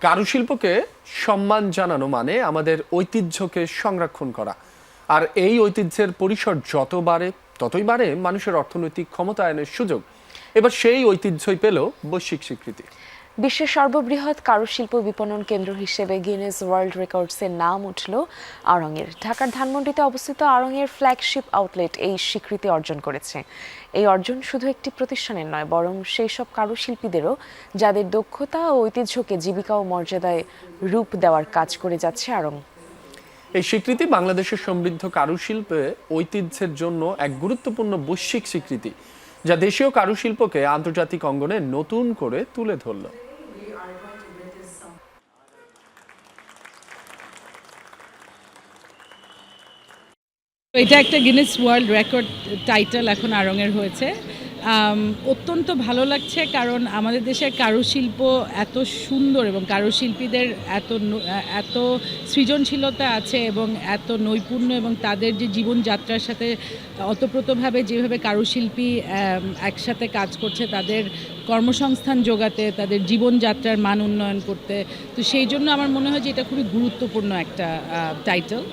কারুশিল্পকে সম্মান জানানো মানে আমাদের ঐতিহ্যকে সংরক্ষণ করা। আর এই ঐতিহ্যের পরিসর ততই বাড়ে মানুষের অর্থনৈতিক ক্ষমতায়নের সুযোগ। এবার সেই ঐতিহ্যই পেল বৈশ্বিক স্বীকৃতি। বিশ্বের সর্ববৃহৎ কারুশিল্প বিপণন কেন্দ্র হিসেবে গিনেস ওয়ার্ল্ড রেকর্ডসের নাম উঠল আড়ং-এর। ঢাকার ধানমন্ডিতে অবস্থিত আড়ং-এর ফ্ল্যাগশিপ আউটলেট এই স্বীকৃতি অর্জন করেছে। এই অর্জন শুধু একটি প্রতিষ্ঠানের নয়, বরং সেই সব কারুশিল্পীদেরও যাদের দক্ষতা ও ঐতিহ্যকে জীবিকা ও মর্যাদায় রূপ দেওয়ার কাজ করে যাচ্ছে আড়ং। এই স্বীকৃতি বাংলাদেশের সমৃদ্ধ কারুশিল্পে ঐতিহ্যের জন্য এক গুরুত্বপূর্ণ বৈশ্বিক স্বীকৃতি, যা দেশীয় কারুশিল্পকে আন্তর্জাতিক অঙ্গনে নতুন করে তুলে ধরল। এটা একটা গিনেস ওয়ার্ল্ড রেকর্ড টাইটেল এখন আড়ং-এর হয়েছে। অত্যন্ত ভালো লাগছে, কারণ আমাদের দেশের কারুশিল্প এত সুন্দর এবং কারুশিল্পীদের এত সৃজনশীলতা আছে এবং এত নৈপুণ্য, এবং তাদের যে জীবনযাত্রার সাথে অতপ্রতভাবে যেভাবে কারুশিল্পী একসাথে কাজ করছে তাদের কর্মসংস্থান যোগাতে, তাদের জীবনযাত্রার মান উন্নয়ন করতে। তো সেই জন্য আমার মনে হয় যে এটা খুবই গুরুত্বপূর্ণ একটা টাইটেল।